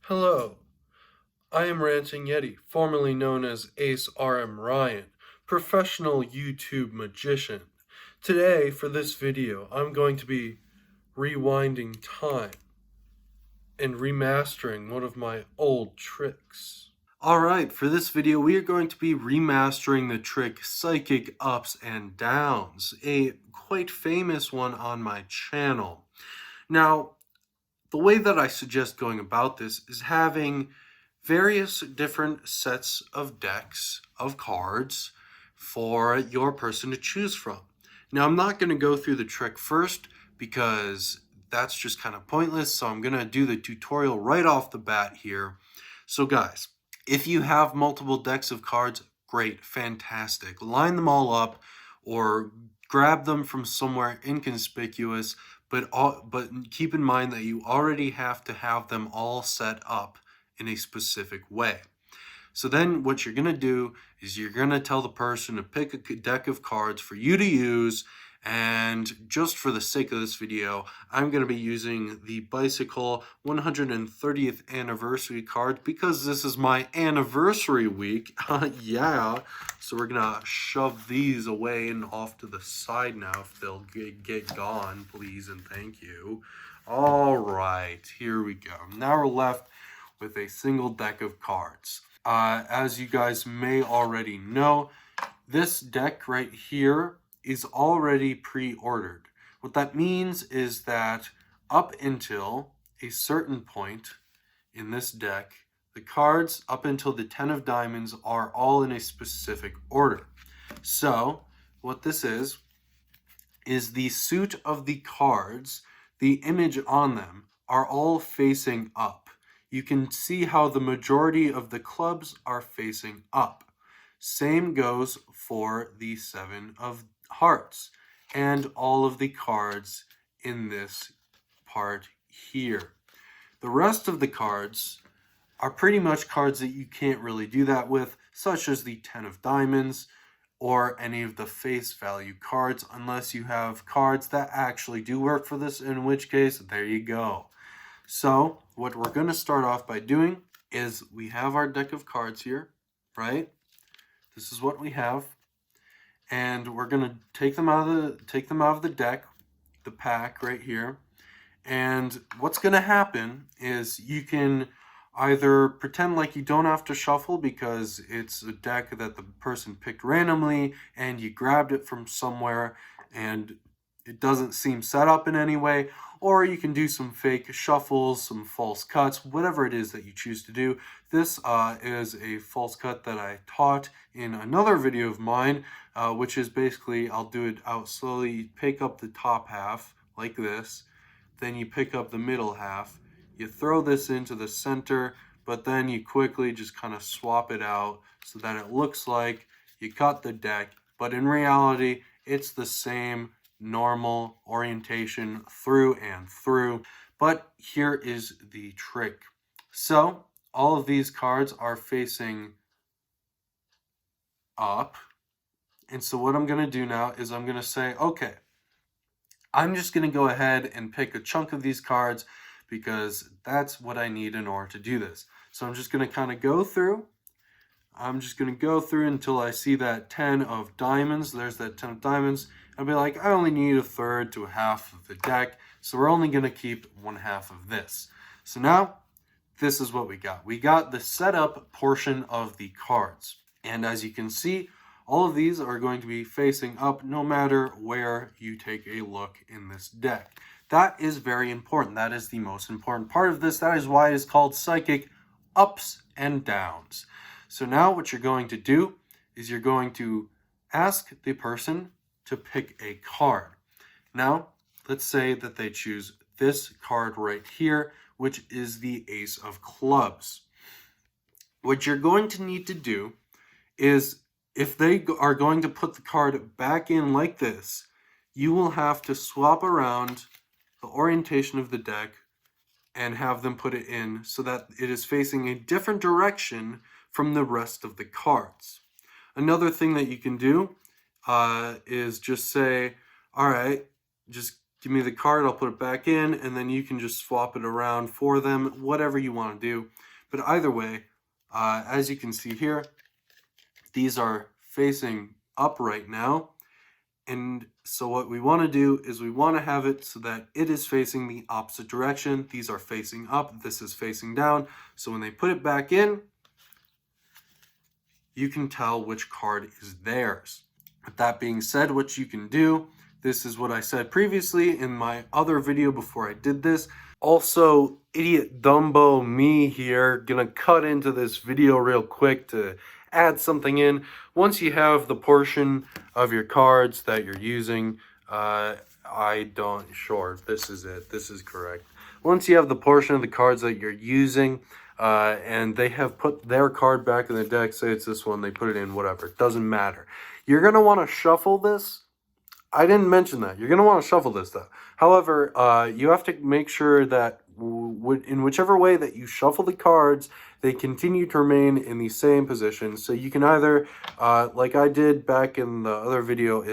Hello, I am Ranting Yeti, formerly known as Ace RM Ryan, professional YouTube magician. Today, for this video, I'm going to be rewinding time and remastering one of my old tricks. Alright, for this video, we are going to be remastering the trick Psychic Ups and Downs, a quite famous one on my channel. Now, the way that I suggest going about this is having various different sets of decks of cards for your person to choose from. Now, I'm not going to go through the trick first because that's just kind of pointless, so I'm going to do the tutorial right off the bat here. So guys, if you have multiple decks of cards, great, fantastic. Line them all up or grab them from somewhere inconspicuous, but keep in mind that you already have to have them all set up in a specific way. So then what you're going to do is you're going to tell the person to pick a deck of cards for you to use, and just for the sake of this video, I'm going to be using the Bicycle 130th anniversary card because this is my anniversary week. Yeah, so we're going to shove these away and off to the side now if they'll get gone, please and thank you. All right, here we go. Now we're left with a single deck of cards. As you guys may already know, this deck right here is already pre-ordered. What that means is that up until a certain point in this deck, the cards up until the 10 of diamonds are all in a specific order. So what this is the suit of the cards, the image on them are all facing up. You can see how the majority of the clubs are facing up. Same goes for the 7 of hearts and all of the cards in this part here. The rest of the cards are pretty much cards that you can't really do that with, such as the 10 of diamonds or any of the face value cards, unless you have cards that actually do work for this, in which case, there you go. So what we're going to start off by doing is we have our deck of cards here, right? This is what we have, and we're going to take them out of the deck, the pack right here. And what's going to happen is you can either pretend like you don't have to shuffle because it's a deck that the person picked randomly and you grabbed it from somewhere and it doesn't seem set up in any way, or you can do some fake shuffles, some false cuts, whatever it is that you choose to do. This is a false cut that I taught in another video of mine, which is basically, I'll do it out slowly. You pick up the top half like this, then you pick up the middle half, you throw this into the center, but then you quickly just kind of swap it out so that it looks like you cut the deck, but in reality, it's the same normal orientation through and through. But here is the trick. So all of these cards are facing up, and so what I'm going to do now is I'm going to say, okay, I'm just going to go ahead and pick a chunk of these cards because that's what I need in order to do this. So I'm just going to kind of go through. I'm just going to go through until I see that 10 of diamonds. There's that 10 of diamonds. I'll be like, I only need a third to a half of the deck, so we're only going to keep one half of this. So now, this is what we got. We got the setup portion of the cards. And as you can see, all of these are going to be facing up no matter where you take a look in this deck. That is very important. That is the most important part of this. That is why it is called Psychic Ups and Downs. So now what you're going to do is you're going to ask the person to pick a card. Now, let's say that they choose this card right here, which is the Ace of Clubs. What you're going to need to do is, if they are going to put the card back in like this, you will have to swap around the orientation of the deck and have them put it in so that it is facing a different direction from the rest of the cards. Another thing that you can do is just say, all right, just give me the card, I'll put it back in, and then you can just swap it around for them, whatever you want to do. But either way, as you can see here, these are facing up right now. And so what we want to do is we want to have it so that it is facing the opposite direction. These are facing up, this is facing down. So when they put it back in, you can tell which card is theirs. With that being said, what you can do, this is what I said previously in my other video before I did this. Also, idiot Dumbo me here, gonna cut into this video real quick to add something in. Once you have the portion of your cards that you're using, this is it, this is correct. Once you have the portion of the cards that you're using, and they have put their card back in the deck, say it's this one, they put it in, whatever, it doesn't matter. You're going to want to shuffle this. I didn't mention that. You're going to want to shuffle this, though. However, you have to make sure that in whichever way that you shuffle the cards, they continue to remain in the same position. So you can either, like I did back in the other video,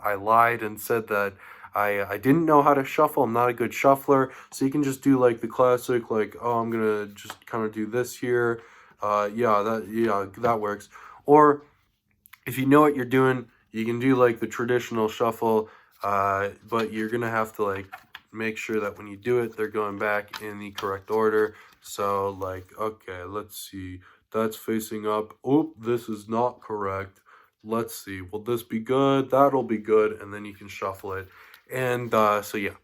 I lied and said that I didn't know how to shuffle. I'm not a good shuffler. So you can just do like the classic, like, oh, I'm going to just kind of do this here. That works. Or if you know what you're doing, you can do like the traditional shuffle, but you're going to have to like make sure that when you do it, they're going back in the correct order. So like, okay, let's see, that's facing up. Oh, this is not correct. Let's see, will this be good? That'll be good. And then you can shuffle it. And so yeah.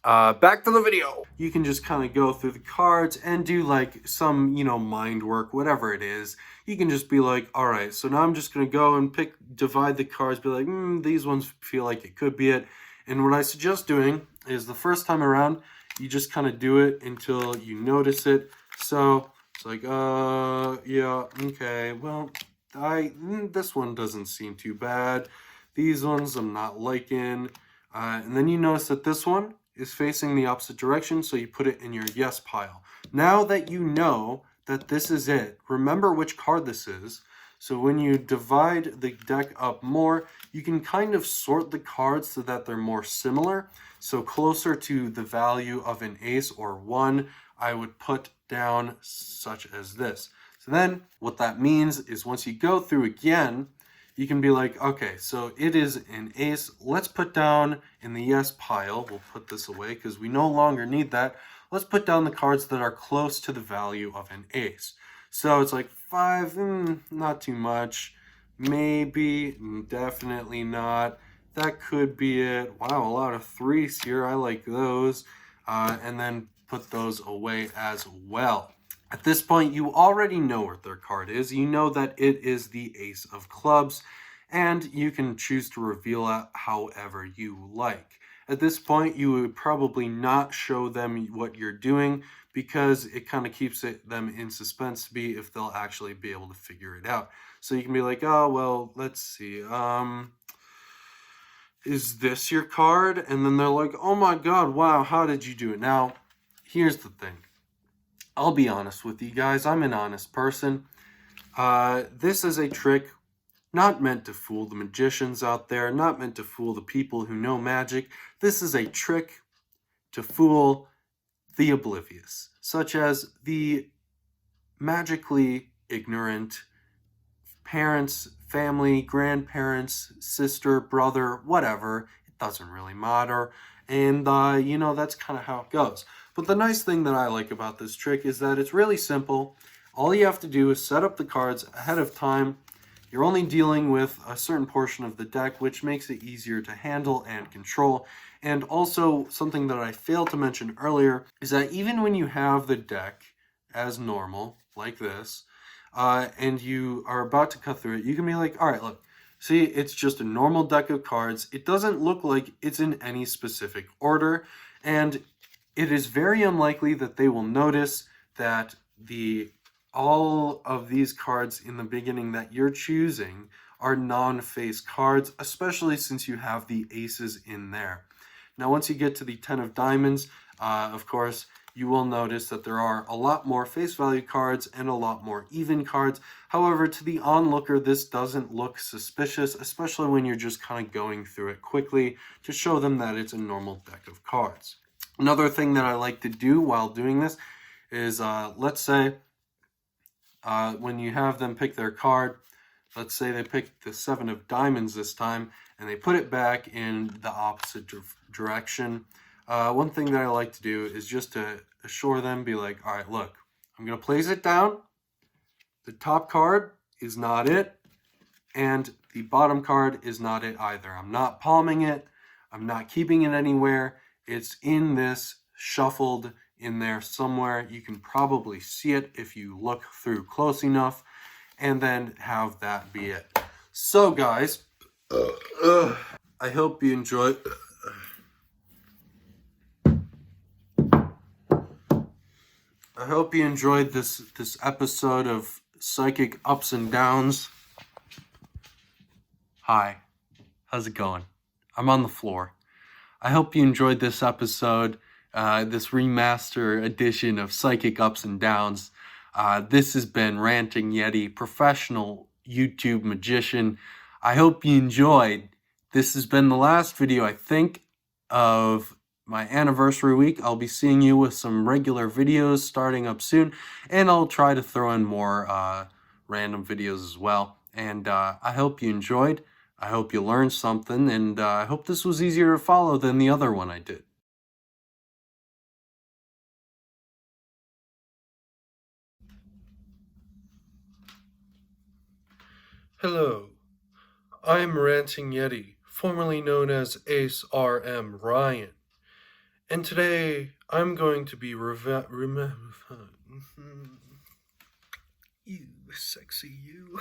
Back to the video. You can just kind of go through the cards and do like some, mind work, whatever it is. You can just be like, all right, so now I'm just going to go and divide the cards, be like, these ones feel like it could be it. And what I suggest doing is the first time around, you just kind of do it until you notice it. So it's like, yeah, okay, well, this one doesn't seem too bad. These ones I'm not liking. And then you notice that this one is facing the opposite direction, so you put it in your yes pile. Now that you know that this is it, remember which card this is. So when you divide the deck up more, you can kind of sort the cards so that they're more similar. So closer to the value of an ace or one, I would put down such as this. So then what that means is once you go through again, you can be like, okay, so it is an ace. Let's put down in the yes pile. We'll put this away because we no longer need that. Let's put down the cards that are close to the value of an ace. So it's like 5, not too much. Maybe, definitely not. That could be it. Wow, a lot of 3s here. I like those. And then put those away as well. At this point, you already know what their card is. You know that it is the ace of clubs, and you can choose to reveal it however you like. At this point, you would probably not show them what you're doing because it kind of keeps them in suspense to be if they'll actually be able to figure it out. So you can be like, oh, well, let's see. Is this your card? And then they're like, oh my God, wow, how did you do it? Now, here's the thing. I'll be honest with you guys. I'm an honest person. This is a trick not meant to fool the magicians out there, not meant to fool the people who know magic. This is a trick to fool the oblivious, such as the magically ignorant parents, family, grandparents, sister, brother, whatever. It doesn't really matter. And, that's kind of how it goes. But the nice thing that I like about this trick is that it's really simple. All you have to do is set up the cards ahead of time. You're only dealing with a certain portion of the deck, which makes it easier to handle and control. And also, something that I failed to mention earlier is that even when you have the deck as normal, like this, and you are about to cut through it, you can be like, all right, look, see, it's just a normal deck of cards. It doesn't look like it's in any specific order, and it is very unlikely that they will notice that all of these cards in the beginning that you're choosing are non-face cards, especially since you have the aces in there. Now, once you get to the 10 of diamonds, of course, you will notice that there are a lot more face value cards and a lot more even cards. However, to the onlooker, this doesn't look suspicious, especially when you're just kind of going through it quickly to show them that it's a normal deck of cards. Another thing that I like to do while doing this is, let's say, when you have them pick their card, let's say they pick the 7 of diamonds this time, and they put it back in the opposite direction. One thing that I like to do is just to assure them, be like, all right, look, I'm going to place it down. The top card is not it, and the bottom card is not it either. I'm not palming it. I'm not keeping it anywhere. It's in this, shuffled in there somewhere. You can probably see it if you look through close enough, and then have that be it. So guys, I hope you enjoyed. I hope you enjoyed this episode of Psychic Ups and Downs. Hi, how's it going? I'm on the floor. I hope you enjoyed this episode, this remaster edition of Psychic Ups and Downs. This has been Ranting Yeti, professional YouTube magician. I hope you enjoyed. This has been the last video, I think, of my anniversary week. I'll be seeing you with some regular videos starting up soon, and I'll try to throw in more random videos as well. And I hope you enjoyed. I hope you learned something, and I hope this was easier to follow than the other one I did. Hello, I'm Ranting Yeti, formerly known as Ace RM Ryan. And today, I'm going to be you, sexy you.